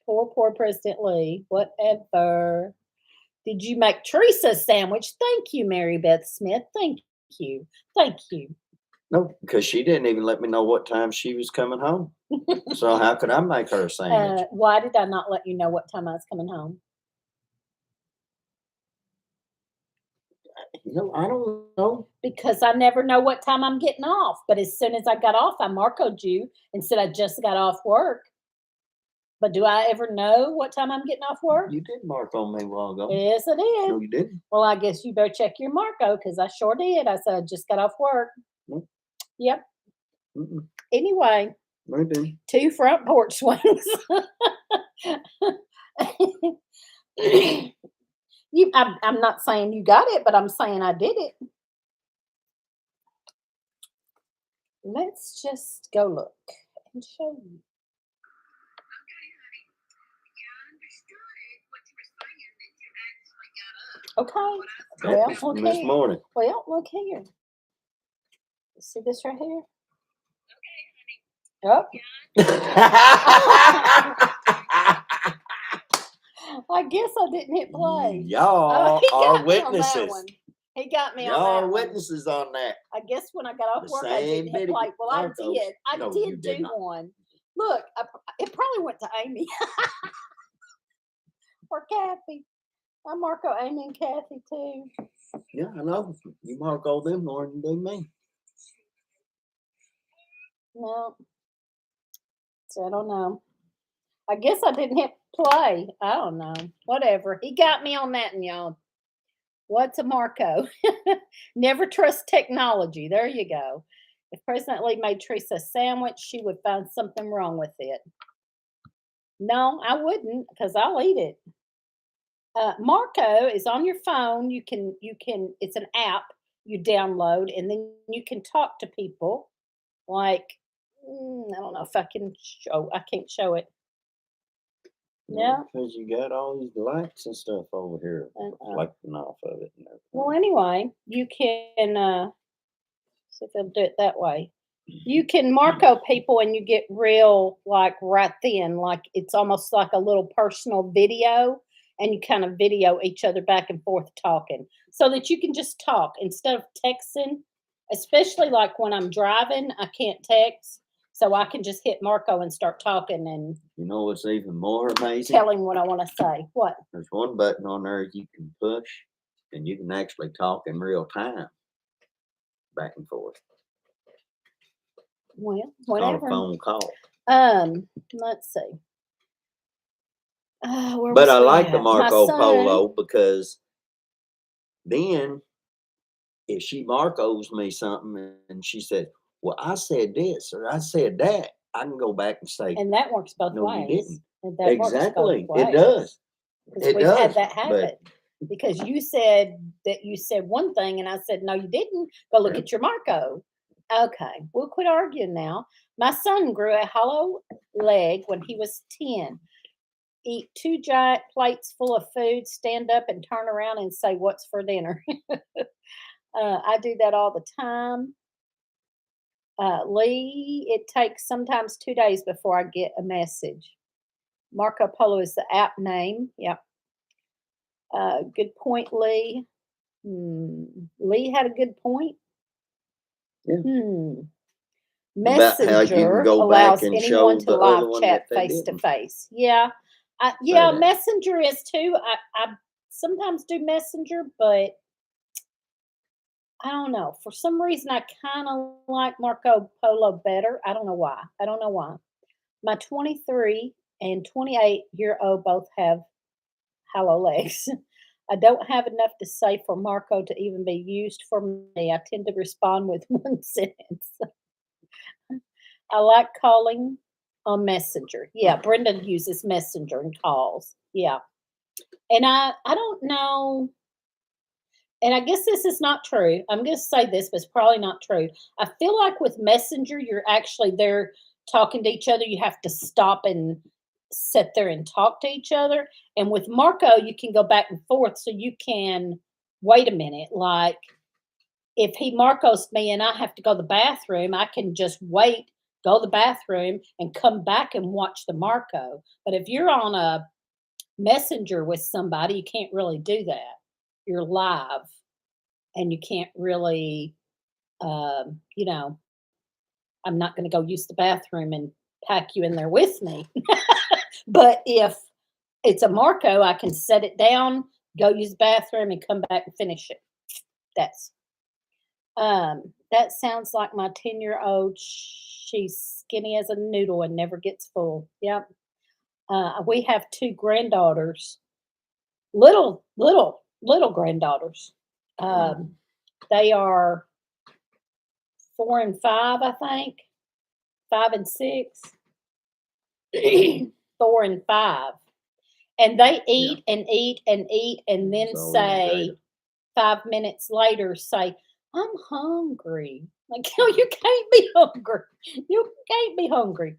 Poor President Lee. Whatever. Did you make Teresa a sandwich? Thank you, Mary Beth Smith. Thank you. Thank you. No, because she didn't even let me know what time she was coming home. So how could I make her a sandwich? Why did I not let you know what time I was coming home? I don't know. Because I never know what time I'm getting off. But as soon as I got off, I marcoed you and said I just got off work. But do I ever know what time I'm getting off work? You did mark on me a while ago. Yes, I did. No, you didn't. Well, I guess you better check your Marco because I sure did. I said I just got off work. Nope. Yep. Mm-mm. Anyway, No, you didn't. 2 front porch swings. I'm not saying you got it, but I'm saying I did it. Let's just go look and show you. Okay. Well, Miss look Miss here. Morning. Well, look here. See this right here? Oh, I guess I didn't hit play. Y'all He are got me on that witnesses. one. He got me on Y'all that are one. witnesses on that. I guess when I got off The work, I same didn't hit bitty play. Well, I Marcos. did. I No, you did did do not. one. Look, it probably went to Amy or Kathy. I Marco, Amy, and Kathy too. Yeah, I know. You mark all them more than do me. No, so I don't know. I guess I didn't hit play. I don't know. Whatever. He got me on that, and y'all. What's a Marco? Never trust technology. There you go. If President Lee made Teresa a sandwich, she would find something wrong with it. No, I wouldn't, because I'll eat it. Marco is on your phone. It's an app you download, and then you can talk to people. Like, I don't know if I can't show it. No. Because you got all these lights and stuff over here Uh-uh. reflecting off of it. And Well, anyway, you can see if they'll do it that way. You can Marco people and you get real like right then, like it's almost like a little personal video, and you kind of video each other back and forth talking so that you can just talk instead of texting, especially like when I'm driving, I can't text. So I can just hit Marco and start talking and you know what's even more amazing? tell him what I want to say. What? There's one button on there you can push, and you can actually talk in real time, back and forth. Well, It's called whatever. a phone call. Let's see. Where But was I we like the at? My Marco son- Polo because then if she Marcos me something and she said, "Well, I said this or I said that," I can go back and say, And that works both "No, ways. you didn't." And that works both Exactly, ways. it does. 'Cause It we've does. had that happen. But Because you said that you said one thing, and I said, no, you didn't. Go look Yeah. at your Marco. Okay, we'll quit arguing now. My son grew a hollow leg when he was 10. eat 2 giant plates full of food, stand up and turn around and say, "What's for dinner?" I do that all the time. Lee, it takes sometimes 2 days before I get a message. Marco Polo is the app name. Yep. Good point, Lee. Lee had a good point. Yeah. About how you can Messenger go back allows and anyone show to the live other one chat that they face to didn't. face. Yeah. Say Yeah, that. Messenger is too. I sometimes do Messenger, but I don't know. For some reason, I kind of like Marco Polo better. I don't know why. I don't know why. My 23 and 28-year-old both have hollow legs. I don't have enough to say for Marco to even be used for me. I tend to respond with one sentence. I like calling on Messenger. Yeah, Brenda uses Messenger and calls. Yeah. And I don't know, and I guess this is not true. I'm going to say this, but it's probably not true. I feel like with Messenger, you're actually there talking to each other. You have to stop and sit there and talk to each other. And with Marco, you can go back and forth. So you can wait a minute. Like if he Marcos me and I have to go to the bathroom, I can just wait, go to the bathroom, and come back and watch the Marco. But if you're on a messenger with somebody, you can't really do that. You're live and you can't really, you know, I'm not going to go use the bathroom and pack you in there with me. But if it's a Marco, I can set it down, go use the bathroom, and come back and finish it. That's that sounds like my 10-year-old. She's skinny as a noodle and never gets full. Yep. We have 2 granddaughters, little granddaughters. They are 4 and 5, I think. 5 and 6. 4 and 5. And they eat and eat and eat and then That's all say they 5 minutes later, say, "I'm hungry." Like, no, you can't be hungry. You can't be hungry.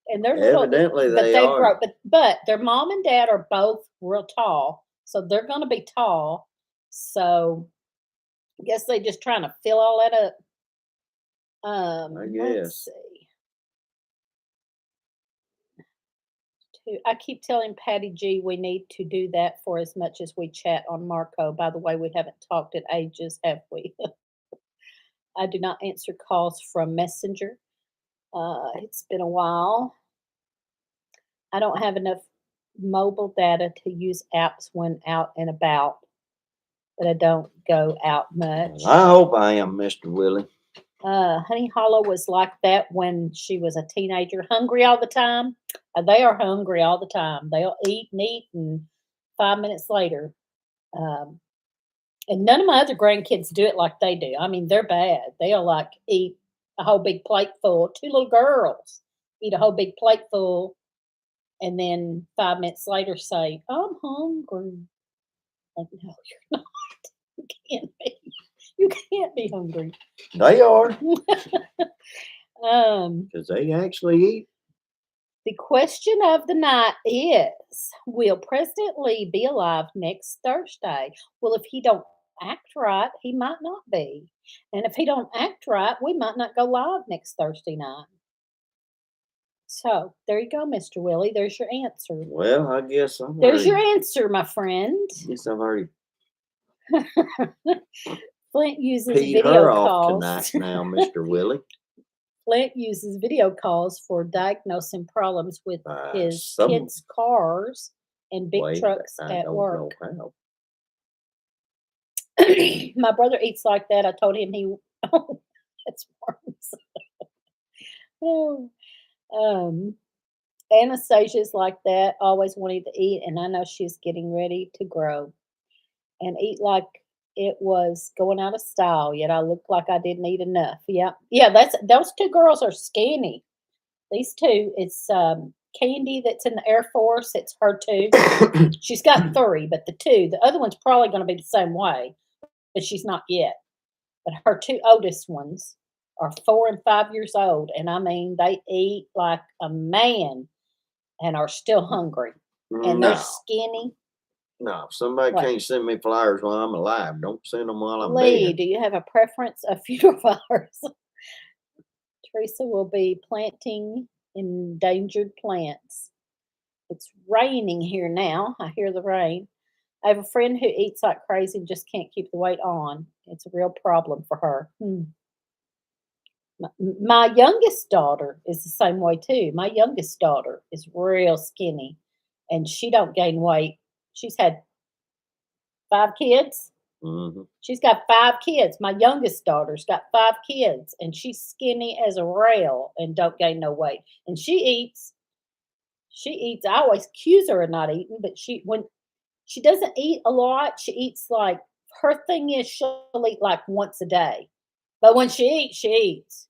And they're little, Evidently but they they've grown. are. But their mom and dad are both real tall, so they're going to be tall. So I guess they just trying to fill all that up. I Let's guess. see. I keep telling Patty G we need to do that for as much as we chat on Marco. By the way, we haven't talked in ages, have we? I do not answer calls from Messenger. It's been a while. I don't have enough mobile data to use apps when out and about, but I don't go out much. I hope I am, Mr. Willie. Honey Hollow was like that when she was a teenager, hungry all the time. They are hungry all the time. They'll eat, and 5 minutes later. Um, and none of my other grandkids do it like they do. I mean, they're bad. They'll like eat a whole big plate full. 2 little girls eat a whole big plate full, and then 5 minutes later say, "I'm hungry." Like, no, you're not. You can't be. You can't be hungry. They are, Um, because they actually eat. the question of the night is, will President Lee be alive next Thursday? Well, if he don't act right, he might not be. And if he don't act right, we might not go live next Thursday night. So there you go, Mr. Willie. There's your answer. Well, I guess I've There's your already. answer, my friend. Guess I've already Flint uses peed video her off calls. tonight. Now, Mr. Willie. Flint uses video calls for diagnosing problems with his Some kids' cars and big way, trucks but I at don't work. know how. My brother eats like that. I told him he. Oh, that's worms. Oh, um, Anastasia's like that, always wanting to eat, and I know she's getting ready to grow and eat like it was going out of style. Yet I look like I didn't eat enough. Yeah, yeah. That's those 2 girls are skinny. These 2. It's Candy that's in the Air Force. It's her 2. She's got 3, but the other one's probably going to be the same way, but she's not yet. But her 2 oldest ones are 4 and 5 years old, and I mean they eat like a man and are still hungry. and they're No, skinny. no. If somebody What? can't send me flowers while I'm alive, don't send them while I'm Lee, dead. do you have a preference of funeral flowers? Teresa will be planting endangered plants. It's raining here now. I hear the rain. I have a friend who eats like crazy and just can't keep the weight on. It's a real problem for her. My youngest daughter is the same way too. My youngest daughter is real skinny, and she don't gain weight. She's had 5 kids. Hmm. She's got 5 kids. My youngest daughter's got 5 kids, and she's skinny as a rail and don't gain no weight. And she eats. She eats. I always accuse her of not eating, but when she doesn't eat a lot, she eats like her thing is she'll eat like once a day. But when she eats.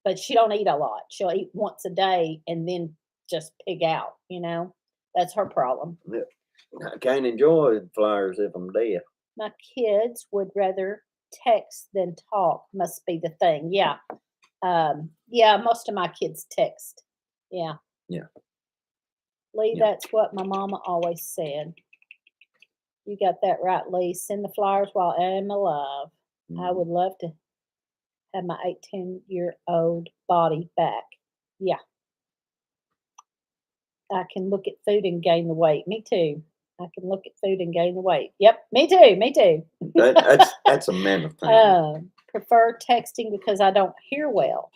But she don't eat a lot. She'll eat once a day and then just pig out, you know? That's her problem. Yeah. I can't enjoy flowers if I'm dead. My kids would rather text than talk, must be the thing. Yeah. Yeah, most of my kids text. Yeah. Yeah. Lee, Yeah. that's what my mama always said. You got that right, Lee. Send the flowers while I'm alive. I Mhm. would love to have my 18-year-old body back. Yeah. I can look at food and gain the weight. Me too. I can look at food and gain the weight. Yep, me too. Me too. That's a mental thing. Prefer texting because I don't hear well.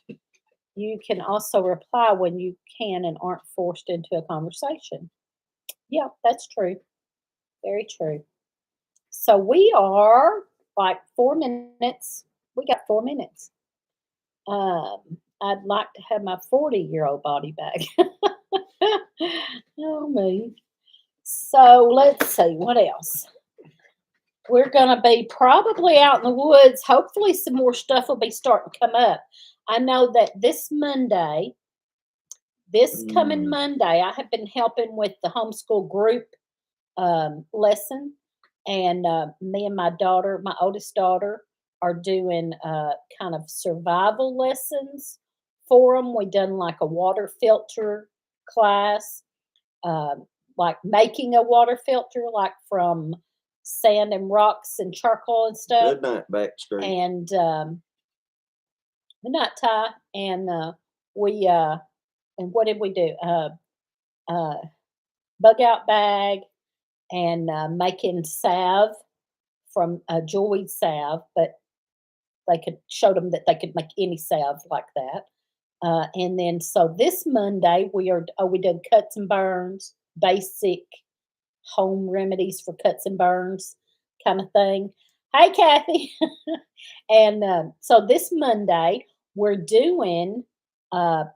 You can also reply when you can and aren't forced into a conversation. Yeah, that's true. Very true. So we are like 4 minutes. We got 4 minutes. I'd like to have my 40-year-old body back. Oh me. So let's see what else. We're gonna be probably out in the woods. Hopefully, some more stuff will be starting to come up. I know that this coming Mm. Monday, I have been helping with the homeschool group lesson, and me and my daughter, my oldest daughter, are doing kind of survival lessons for them. We done like a water filter class, um, like making a water filter, like from sand and rocks and charcoal and stuff. Good night, Backstreet. And the nut tie, and we and what did we do? Uh, Bug out bag and making salve from jewelweed salve, but they could show them that they could make any salve like that. And then so this Monday we did cuts and burns, basic home remedies for cuts and burns kind of thing. Hey, Kathy. And so this Monday, we're doing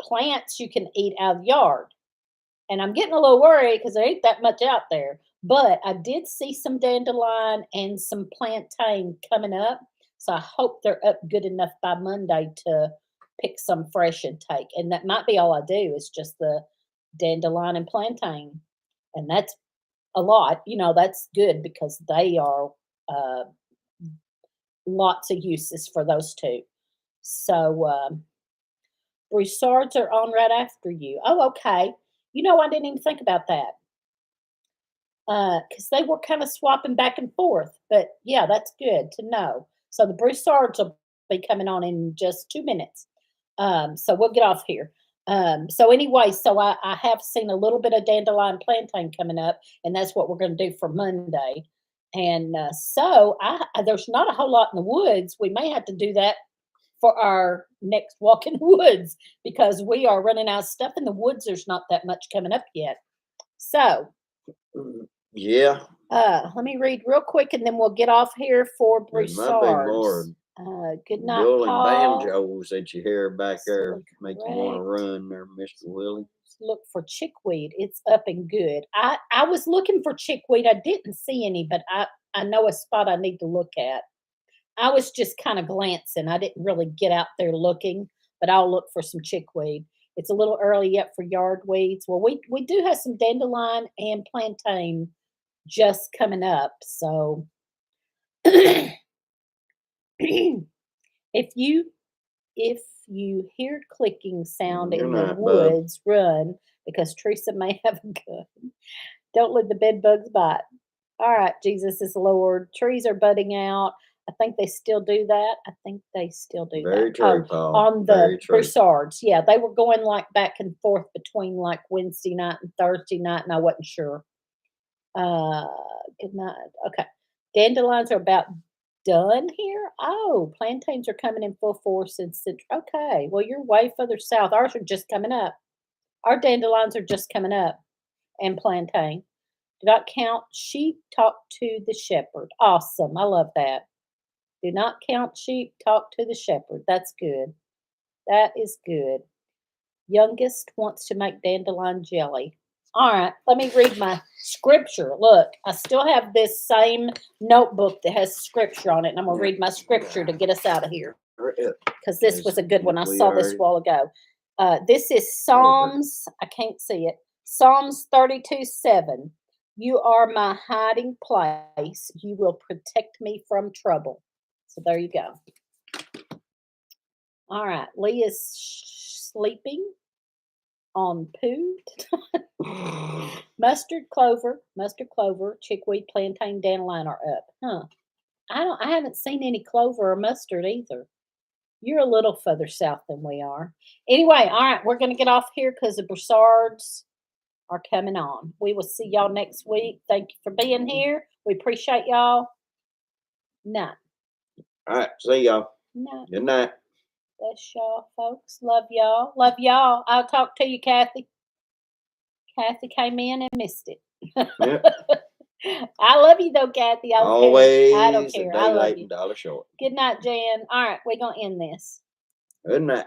plants you can eat out of the yard. And I'm getting a little worried because there ain't that much out there. But I did see some dandelion and some plantain coming up. So I hope they're up good enough by Monday to pick some fresh and take. And that might be all I do is just the dandelion and plantain. And that's a lot. That's good because they are uh, lots of uses for those two. So Broussards are on right after you. Oh, okay. I didn't even think about that because they were kind of swapping back and forth. But yeah, that's good to know. So the Broussards will be coming on in just 2 minutes. So we'll get off here. So anyway, so I have seen a little bit of dandelion plantain coming up, and that's what we're going to do for Monday. And so there's not a whole lot in the woods. We may have to do that for our next walk in the woods because we are running out of stuff in the woods. There's not that much coming up yet. So Yeah. let me read real quick and then we'll get off here for It might be more Broussards. Good night, dueling Paul. banjos that you hear back there Absolutely make you want to correct. run there, Mr. Willie. Look for chickweed. It's up and good. I was looking for chickweed. I didn't see any, but I know a spot I need to look at. I was just kind of glancing. I didn't really get out there looking, but I'll look for some chickweed. It's a little early yet for yard weeds. Well, we do have some dandelion and plantain just coming up. So if you if you hear clicking sound Good in the night, bub. woods, run because Teresa may have a gun. Don't let the bed bugs bite. All right, Jesus is Lord. Trees are budding out. I think they still do that. I think they still do Very that. true, Paul. On Very the true. Broussards. Yeah, they were going like back and forth between like Wednesday night and Thursday night, and I wasn't sure. Good night. Okay. Dandelions are about done here. Oh, plantains are coming in full force in Central. Okay. Well, you're way further south. Ours are just coming up. Our dandelions are just coming up and plantain. Do not count sheep, talk to the shepherd. Awesome. I love that. Do not count sheep, talk to the shepherd. That's good. That is good. Youngest wants to make dandelion jelly. All right, let me read my scripture. Look, I still have this same notebook that has scripture on it, and I'm going to read my scripture to get us out of here because this was a good one. I saw this a while ago. This is Psalms, I can't see it. Psalms 32:7. You are my hiding place. You will protect me from trouble. So there you go. All right, Lee is sleeping on poo. Mustard, clover, chickweed, plantain, dandelion are up. Huh. I haven't seen any clover or mustard either. You're a little further south than we are. Anyway, all right, we're gonna get off here because the Broussards are coming on. We will see y'all next week. Thank you for being here. We appreciate y'all. Night. All right. See y'all. Night. Good night. Bless y'all, folks. Love y'all. Love y'all. I'll talk to you, Kathy. Kathy came in and missed it. Yep. I love you though, Kathy. I don't Always care. I don't a care. day I love late you. and dollar short. Good night, Jan. All right, we're gonna end this. Good night.